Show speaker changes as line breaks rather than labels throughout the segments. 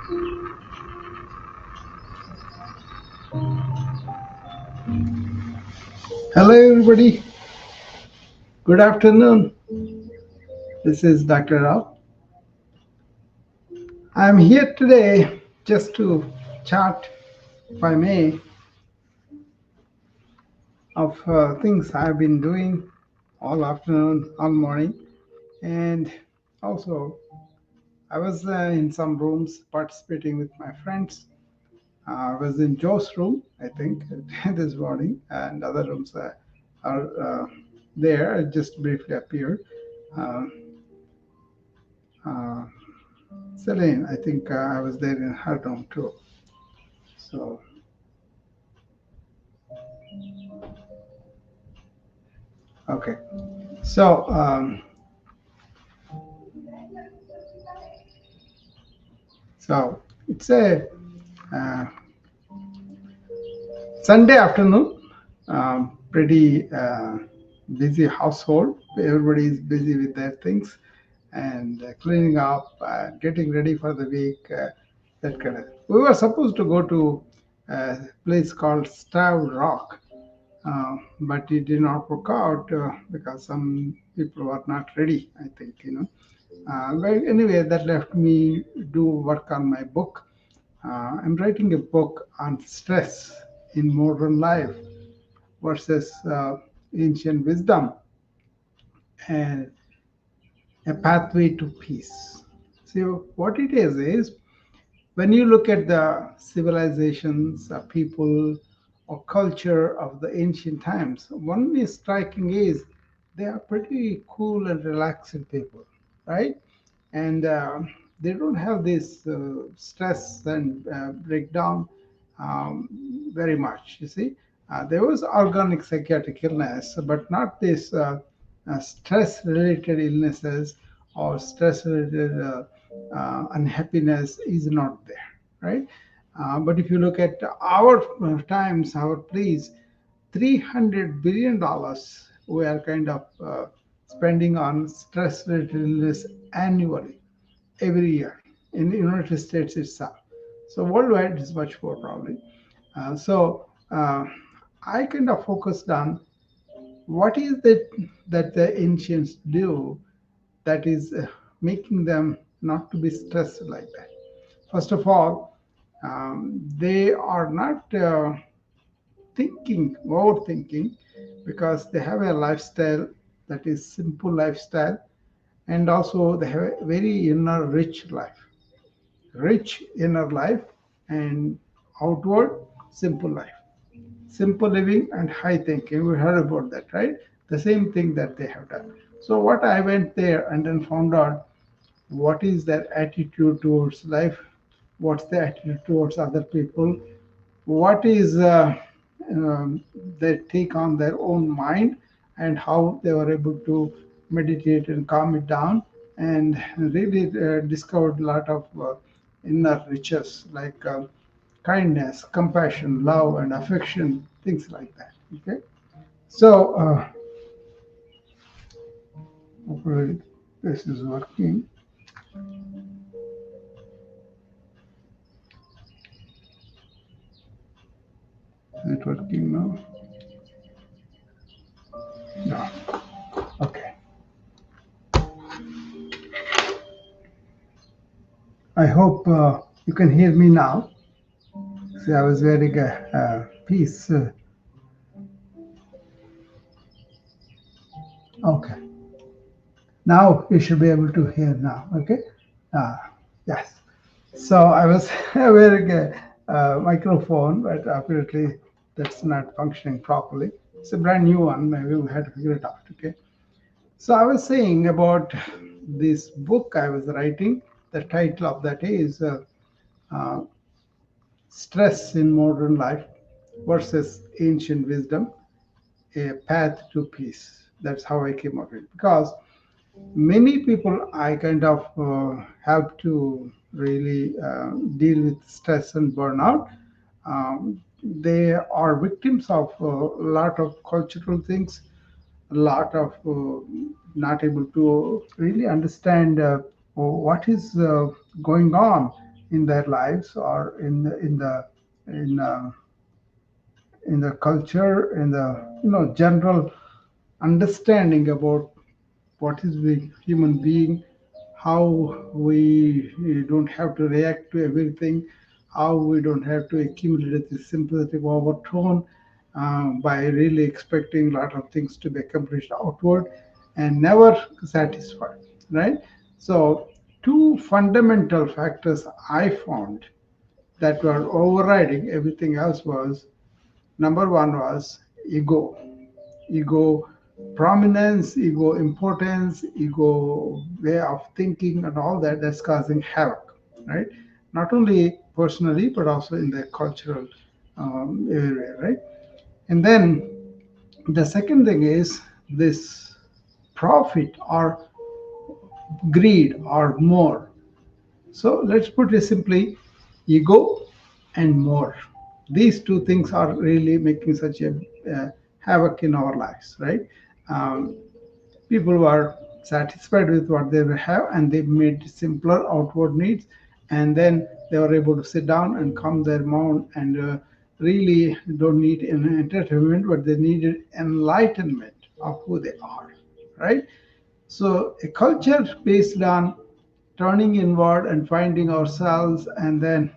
Hello, everybody. Good afternoon. This is Dr. Rao. I'm here today just to chat, if I may, of things I've been doing all afternoon, all morning. And also, I was in some rooms participating with my friends. I was in Joe's room, I think, this morning, and other rooms are there. I just briefly appeared. Uh, uh, Celine, I think I was there in her room too. So, okay. So, it's a uh, Sunday afternoon, pretty busy household. Everybody is busy with their things and cleaning up, getting ready for the week, that kind of. We were supposed to go to a place called Star Rock, but it did not work out because some people were not ready, I think. But anyway, that left me do work on my book. I'm writing a book on stress in modern life versus ancient wisdom and a pathway to peace. So, what it is when you look at the civilizations, people, or culture of the ancient times, one is striking is they are pretty cool and relaxed people, right? And they don't have this stress and breakdown very much. You see, there was organic psychiatric illness, but not this stress-related illnesses or stress-related unhappiness is not there, right? But if you look at our times, our place, $300 billion we are kind of spending on stress-related illness annually, every year in the United States itself. So worldwide is much more probably. So I kind of focused on what is it that the ancients do that is making them not to be stressed like that. First of all, they are not overthinking, because they have a lifestyle that is simple lifestyle, and also they have a very inner rich inner life, and outward simple life, simple living and high thinking. We heard about that, right? The same thing that they have done. So what I went there and then found out what is their attitude towards life, what's their attitude towards other people, what is their take on their own mind, and how they were able to meditate and calm it down, and really discovered a lot of inner riches like kindness, compassion, love, and affection, things like that. Okay, so hopefully this is working. Is it working now? No. Okay. I hope you can hear me now. See, I was wearing a piece. Okay. Now you should be able to hear now. Okay. Uh, yes. So I was wearing a microphone, but apparently that's not functioning properly. It's a brand new one. Maybe we had to figure it out. Okay. So I was saying about this book I was writing. The title of that is uh, Stress in Modern Life versus Ancient Wisdom, a Path to Peace. That's how I came up with it. Because many people I kind of have to really deal with stress and burnout. They are victims of a lot of cultural things, a lot of not able to really understand what is going on in their lives, or in uh, in the culture, in the general understanding about what is the human being, how we don't have to react to everything, how we don't have to accumulate this sympathetic overtone by really expecting a lot of things to be accomplished outward and never satisfied, right? So, two fundamental factors I found that were overriding everything else was: number one was ego. Ego prominence, ego importance, ego way of thinking, and all that, that's causing havoc, right? Not only personally, but also in the cultural area, right? And then the second thing is this profit or greed or more. So let's put it simply: ego and more. These two things are really making such a havoc in our lives, right? Um, People were satisfied with what they have, and they made simpler outward needs, and then they were able to sit down and calm their mind, and really don't need an entertainment, but they needed enlightenment of who they are, right? So a culture based on turning inward and finding ourselves, and then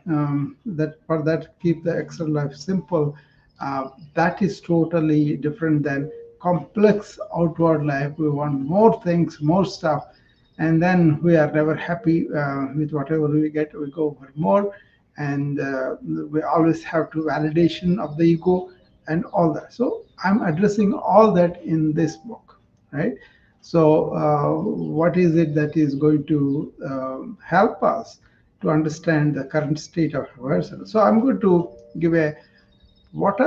that for that keep the external life simple. That is totally different than complex outward life. We want more things, more stuff, and then we are never happy with whatever we get. We go for more, and we always have to validation of the ego and all that. So I'm addressing all that in this book, right? So, what is it that is going to help us to understand the current state of affairs? So, I'm going to give a what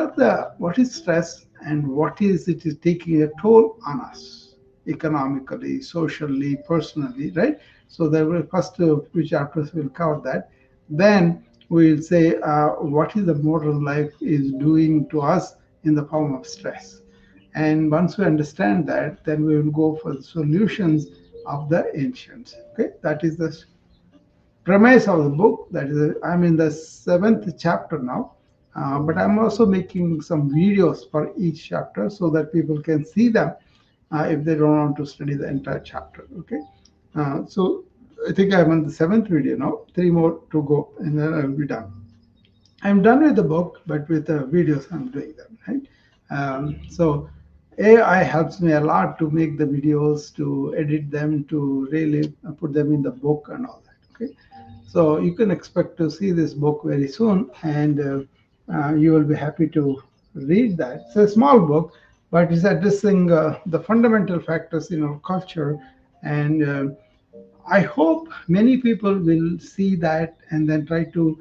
is stress and what is it is taking a toll on us economically, socially, personally, right? So, the first few chapters will cover that. Then we'll say what is the modern life is doing to us in the form of stress. And once we understand that, then we will go for the solutions of the ancients. Okay, that is the premise of the book. That is, I'm in the seventh chapter now, but I'm also making some videos for each chapter so that people can see them if they don't want to study the entire chapter. Okay, so I think I'm on the seventh video now. Three more to go, and then I'll be done. I'm done with the book, but with the videos, I'm doing them, right? So AI helps me a lot to make the videos, to edit them, to really put them in the book and all that. Okay, so you can expect to see this book very soon, and you will be happy to read that. It's a small book, but it's addressing the fundamental factors in our culture, and I hope many people will see that and then try to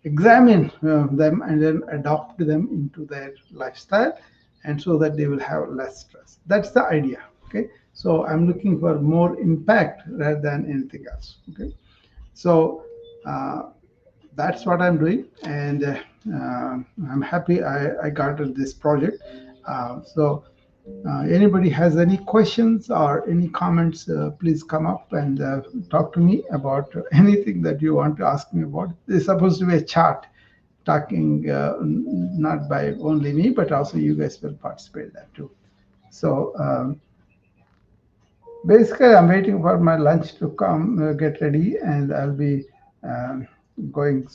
examine them and then adopt them into their lifestyle, and so that they will have less stress. That's the idea. Okay, so I'm looking for more impact rather than anything else. Okay, so uh, that's what I'm doing, and I'm happy I got this project. So anybody has any questions or any comments, please come up and talk to me about anything that you want to ask me about. It's supposed to be a chat, talking not by only me, but also you guys will participate in that too. So basically, I'm waiting for my lunch to come, get ready, and I'll be um, going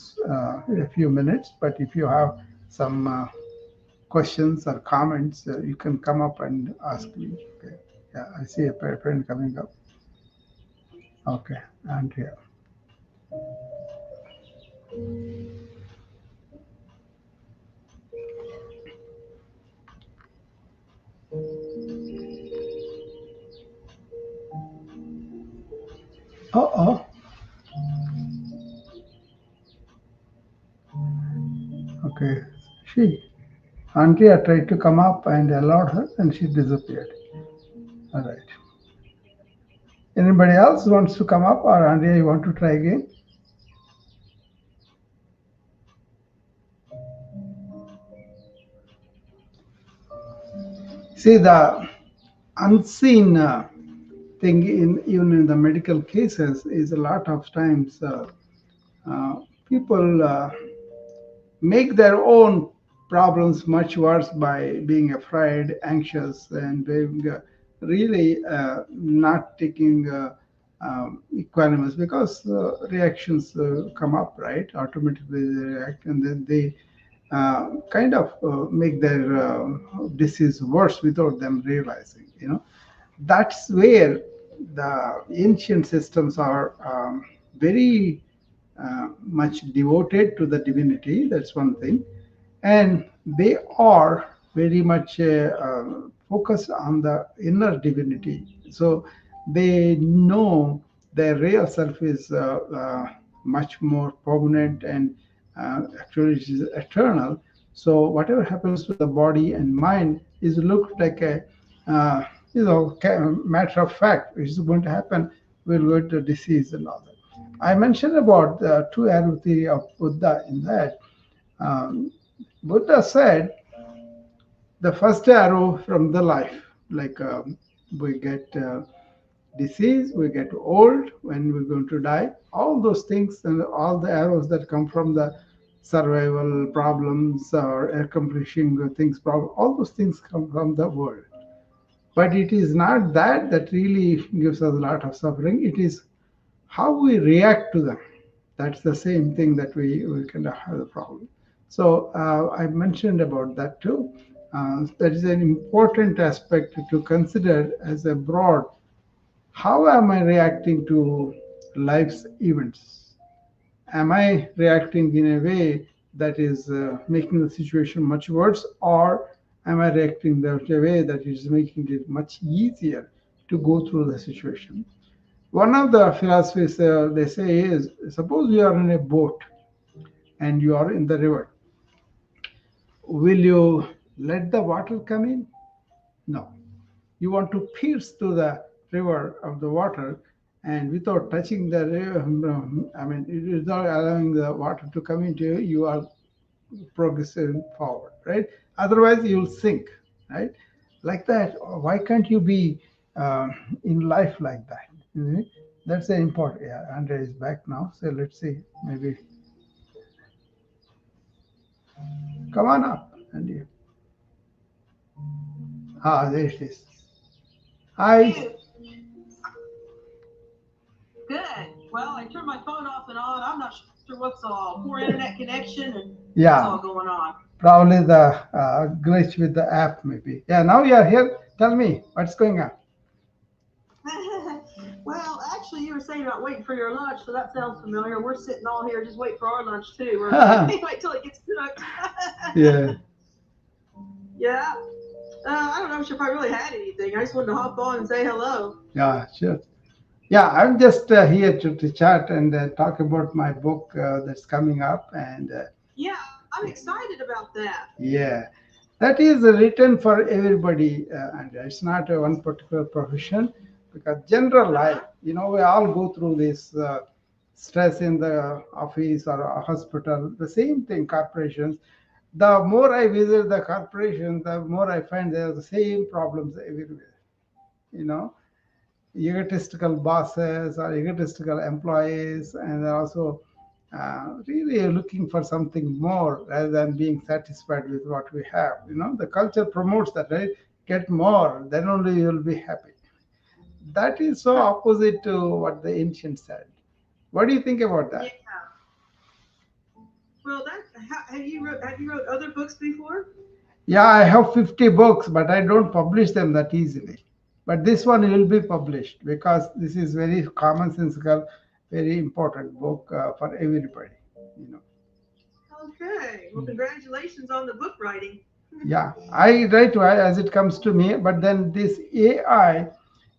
in a few minutes. But if you have some questions or comments, you can come up and ask me. Okay. Yeah, I see a friend coming up. Okay, Andrea. Oh, okay. She, Andrea tried to come up and allowed her, and she disappeared. All right. Anybody else wants to come up, or Andrea, you want to try again? See, the unseen thing in even in the medical cases is a lot of times People make their own problems much worse by being afraid, anxious, and being really not taking equanimous, because reactions come up, right? Automatically they react, and then they kind of make their disease worse without them realizing. That's where the ancient systems are very much devoted to the divinity. That's one thing. And they are very much focused on the inner divinity. So they know their real self is much more permanent, and actually it is eternal. So whatever happens to the body and mind is looked like a matter of fact, which is going to happen. We'll go to disease and all that. I mentioned about the two arrow theory of Buddha in that. Um, Buddha said the first arrow from the life, like we get disease, we get old, when we're going to die, all those things, and all the arrows that come from the survival problems or accomplishing things, problem, all those things come from the world. But it is not that that really gives us a lot of suffering. It is how we react to them. That's the same thing that we kind of have the problem. So I mentioned about that too. That is an important aspect to consider as a broad. How am I reacting to life's events? Am I reacting in a way that is making the situation much worse, or am I reacting in a way that is making it much easier to go through the situation? One of the philosophies they say is, suppose you are in a boat and you are in the river. Will you let the water come in? No. You want to pierce through the river of the water, and without touching the river, I mean, without allowing the water to come into you, you are progressing forward, right? Otherwise, you'll sink, right? Like that. Why can't you be in life like that? Mhm. That's the important. Yeah, Andre is back now. So let's see. Maybe come on up, Andy. Ah, there it is. Hi.
Hey, good. Well, I turned my phone off and on. I'm not sure what's all poor internet connection and what's all
Yeah,
going on.
probably the glitch with the app, maybe. Yeah, now you are here. Tell me what's going on.
Well, actually, you were saying about waiting for your lunch, so that sounds familiar. We're sitting all here just waiting for our lunch too. We're like, can't wait till it gets cooked.
Yeah,
Yeah. I don't know if I really had anything. I just wanted to hop on and say hello.
yeah, sure. Yeah, I'm just here to chat and talk about my book that's coming up. And
Yeah, I'm excited about that.
yeah, that is written for everybody, and it's not a one particular profession, because general
Uh
life,
huh.
we all go through this stress in the office or a hospital. The same thing, corporations. The more I visit the corporation, the more I find there are the same problems everywhere. You know, egotistical bosses or egotistical employees, and they're also really looking for something more rather than being satisfied with what we have. The culture promotes that, right? Get more, then only you'll be happy. That is so opposite to what the ancients said. What do you think about
Yeah.
that?
Well, have you wrote other books before?
Yeah, I have 50 books, but I don't publish them that easily. But this one will be published because this is very commonsensical, very important book for everybody. You know.
Okay. Well, congratulations on the book writing.
Yeah, I write as it comes to me, but then this AI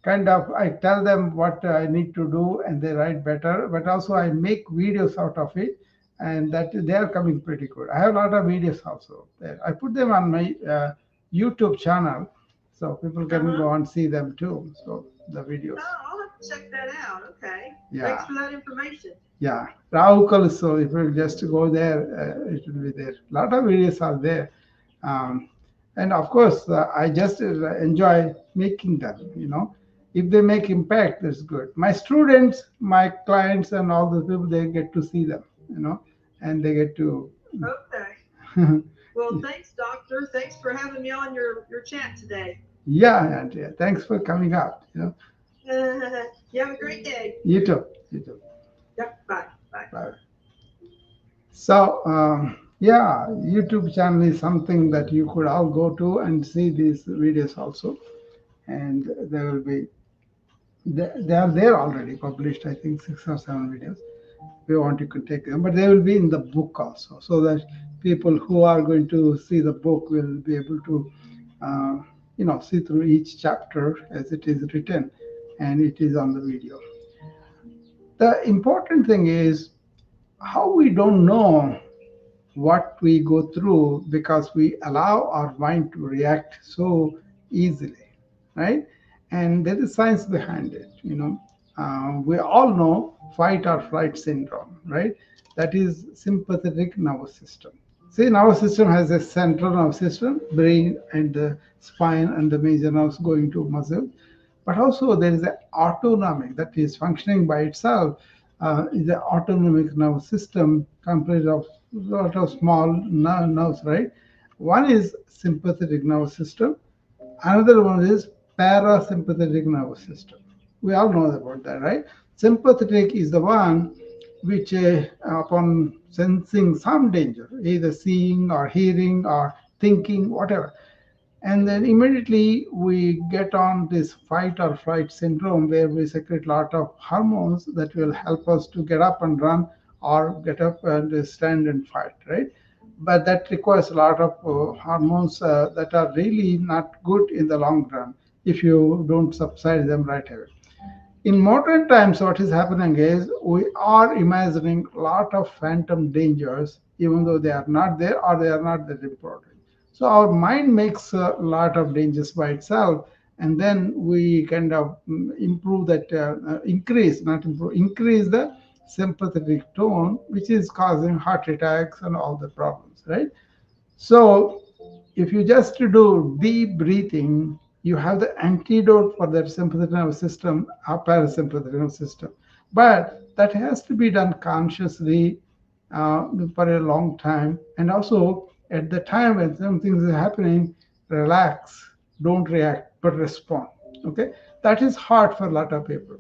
kind of, I tell them what I need to do and they write better, but also I make videos out of it, and that they are coming pretty good. I have a lot of videos also there. I put them on my YouTube channel so people
Uh
can
huh.
go and see them too. So the videos.
Oh, I'll have to check that out. Okay. Thanks
Yeah,
for that information.
yeah. Rahul, so if you just go there, it will be there. A lot of videos are there. Um, and of course, I just enjoy making them. If they make impact, that's good. My students, my clients, and all the people, they get to see them. and they get to.
Okay. Well, thanks, doctor. Thanks for having me on your chat today.
Yeah, Andrea, thanks for coming out.
You have a great day.
You too. You too.
Yep. Bye. Bye.
Bye. So, yeah, YouTube channel is something that you could all go to and see these videos also. And there will be, they are there already published, I think 6 or 7 videos. If you want, you can take them, but they will be in the book also, so that people who are going to see the book will be able to, uh, see through each chapter as it is written, and it is on the video. The important thing is how we don't know what we go through because we allow our mind to react so easily, right? And there is science behind it. We all know fight or flight syndrome, right? That is sympathetic nervous system. See, nervous system has a central nervous system, brain and the spine and the major nerves going to muscle. But also there is an autonomic that is functioning by itself. Is the autonomic nervous system composed of lot of small nerves, right? One is sympathetic nervous system. Another one is parasympathetic nervous system. We all know about that, right? Sympathetic is the one which, upon sensing some danger, either seeing or hearing or thinking, whatever, and then immediately we get on this fight or flight syndrome where we secrete a lot of hormones that will help us to get up and run or get up and stand and fight, right? But that requires a lot of hormones that are really not good in the long run if you don't subside them right away. In modern times, what is happening is we are imagining a lot of phantom dangers, even though they are not there or they are not that important. So our mind makes a lot of dangers by itself, and then we kind of improve that, increase, not improve, increase the sympathetic tone, which is causing heart attacks and all the problems, right? So if you just do deep breathing, you have the antidote for that sympathetic nervous system or parasympathetic nervous system. But that has to be done consciously, for a long time. And also, at the time when something is happening, relax, don't react, but respond. Okay, that is hard for a lot of people.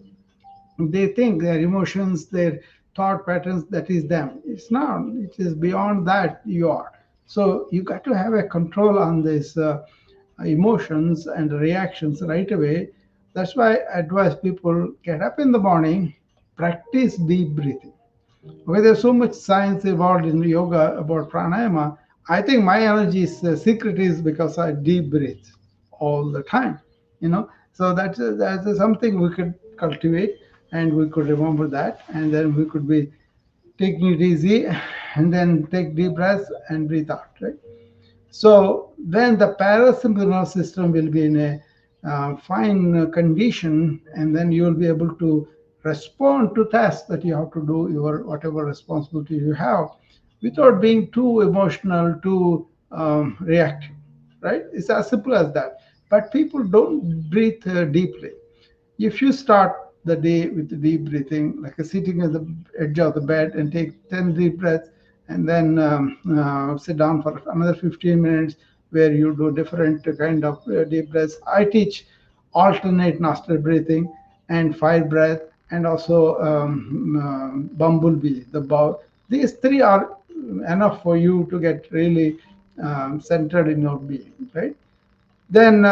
They think their emotions, their thought patterns, that is them. It's not. It is beyond that you are. So you got to have a control on this emotions and reactions right away. That's why I advise people get up in the morning, practice deep breathing. Okay, there's so much science involved in yoga about pranayama. I think my energy is secret is because I deep breathe all the time. So that's something we could cultivate, and we could remember that, and then we could be taking it easy, and then take deep breaths and breathe out. Right. So then the parasympathetic nervous system will be in a fine condition, and then you will be able to respond to tasks that you have to do, your whatever responsibility you have, without being too emotional, too reactive. Right? It's as simple as that. But people don't breathe deeply. If you start the day with deep breathing, like sitting at the edge of the bed and take 10 deep breaths, and then sit down for another 15 minutes where you do different kind of deep breaths. I teach alternate nostril breathing and fire breath, and also bumblebee, the bow. These three are enough for you to get really centered in your being, right? Then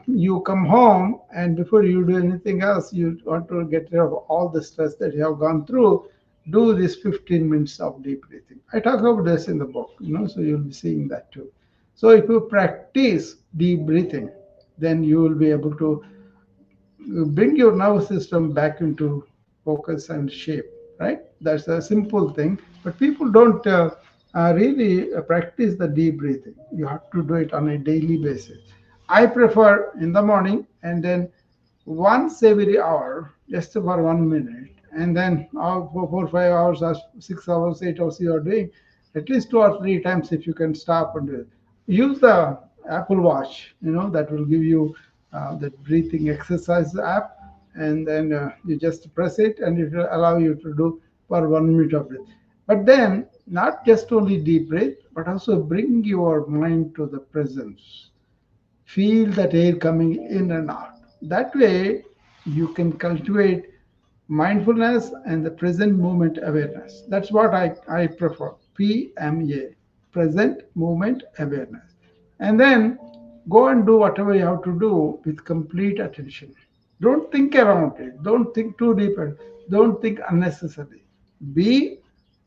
you come home, and before you do anything else, you want to get rid of all the stress that you have gone through. Do this 15 minutes of deep breathing. I talk about this in the book, so you'll be seeing that too. So if you practice deep breathing, then you will be able to bring your nervous system back into focus and shape, right? That's a simple thing, but people don't really practice the deep breathing. You have to do it on a daily basis. I prefer in the morning, and then once every hour, just for 1 minute, and then for 4 5 hours or 6 hours, 8 hours you are doing at least 2 or 3 times. If you can stop and do it, use the Apple Watch, that will give you the breathing exercise app, and then you just press it, and it will allow you to do for 1 minute of it. But then, not just only deep breath, but also bring your mind to the presence. Feel that air coming in and out. That way, you can cultivate mindfulness and the present moment awareness. That's what I prefer. PMA, present moment awareness. And then go and do whatever you have to do with complete attention. Don't think around it. Don't think too deep. Don't think unnecessarily. Be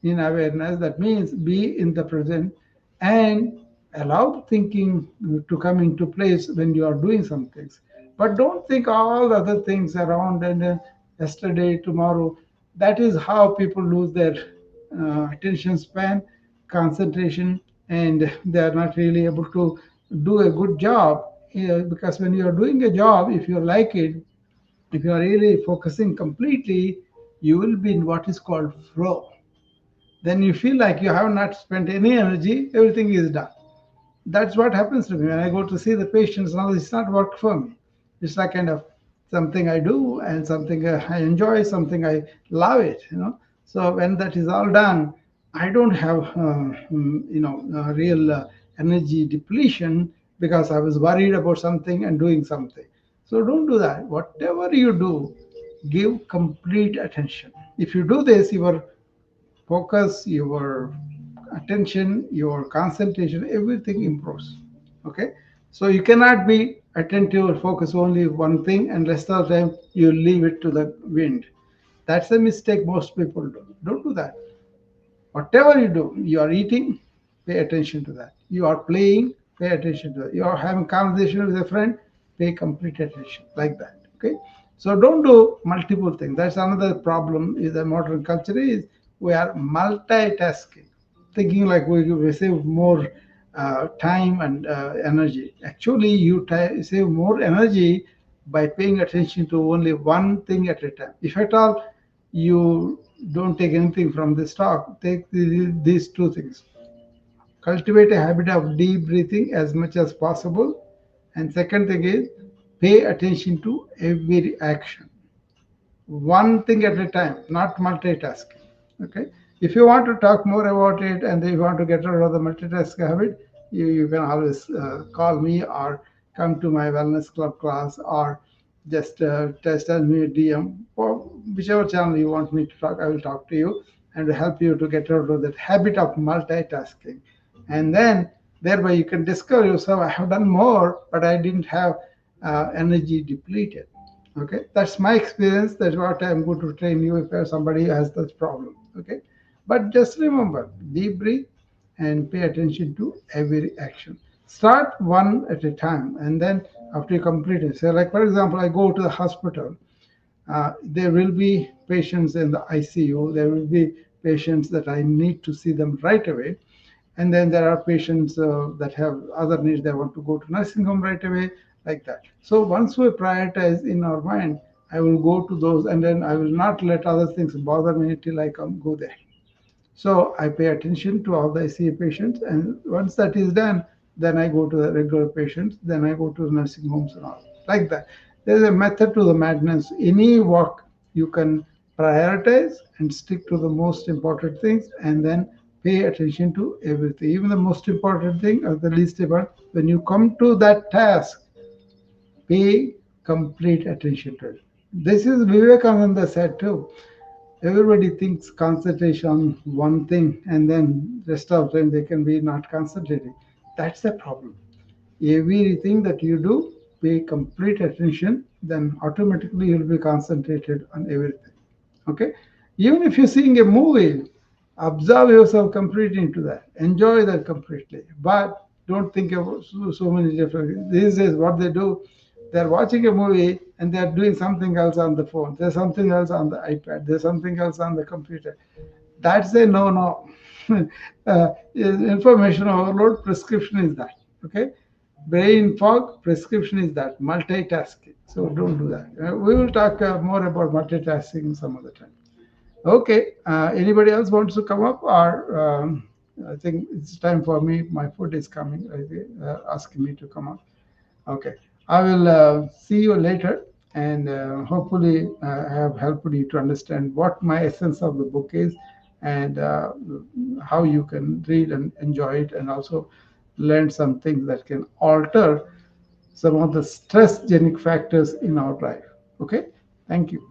in awareness. That means be in the present and allow thinking to come into place when you are doing some things. But don't think all the other things around and yesterday, tomorrow. That is how people lose their attention span, concentration, and they are not really able to do a good job. Because when you are doing a job, if you like it, if you are really focusing completely, you will be in what is called flow. Then you feel like you have not spent any energy, everything is done. That's what happens to me when I go to see the patients. Now it's not work for me. It's like kind of something I do and something I enjoy, something I love it. So when that is all done, I don't have real energy depletion because I was worried about something and doing something. So don't do that. Whatever you do, give complete attention. If you do this, your focus, your attention, your concentration, everything improves. Okay, so you cannot be attentive or focus only one thing, and rest of the time you leave it to the wind. That's a mistake most people do. Don't do that. Whatever you do, you are eating, pay attention to that. You are playing, pay attention to that. You are having conversation with a friend, pay complete attention like that. Okay. So don't do multiple things. That's another problem is the modern culture is we are multitasking, thinking like we save more time and energy. Actually, you save more energy by paying attention to only one thing at a time. If at all you don't take anything from this talk, take these two things. Cultivate a habit of deep breathing as much as possible. And second thing is pay attention to every action. One thing at a time, not multitasking. Okay. If you want to talk more about it and if you want to get rid of the multitasking habit, you can always call me or come to my wellness club class or just tell me a DM or whichever channel you want me to talk. I will talk to you and help you to get rid of that habit of multitasking. And then thereby you can discover yourself. I have done more, but I didn't have energy depleted. Okay, that's my experience. That's what I'm going to train you if somebody has that problem. Okay, but just remember, deep breathe and pay attention to every action. Start one at a time, and then after you complete it, so like for example, I go to the hospital. There will be patients in the ICU. There will be patients that I need to see them right away. And then there are patients that have other needs. They want to go to nursing home right away, like that. So once we prioritize in our mind, I will go to those, and then I will not let other things bother me till I come go there. So I pay attention to all the ICU patients, and once that is done, then I go to the regular patients, then I go to the nursing homes and all like that. There's a method to the madness. Any work you can prioritize and stick to the most important things, and then pay attention to everything, even the most important thing or the least important. When you come to that task, pay complete attention to it. This is Vivekananda said too. Everybody thinks concentration on one thing and then rest of the time they can be not concentrating. That's the problem. Everything that you do, pay complete attention, then automatically you'll be concentrated on everything. Okay? Even if you're seeing a movie, observe yourself completely into that. Enjoy that completely. But don't think about so many different these days what they do, they're watching a movie and they're doing something else on the phone. There's something else on the iPad. There's something else on the computer. That's a no. Information overload prescription is that. Okay, brain fog prescription is that multitasking. So don't do that. We will talk more about multitasking some other time. Okay. Anybody else wants to come up, or I think it's time for me. My food is coming. Asking me to come up. Okay. I will see you later, and hopefully I have helped you to understand what my essence of the book is and how you can read and enjoy it, and also learn some things that can alter some of the stress-genic factors in our life. Okay, thank you.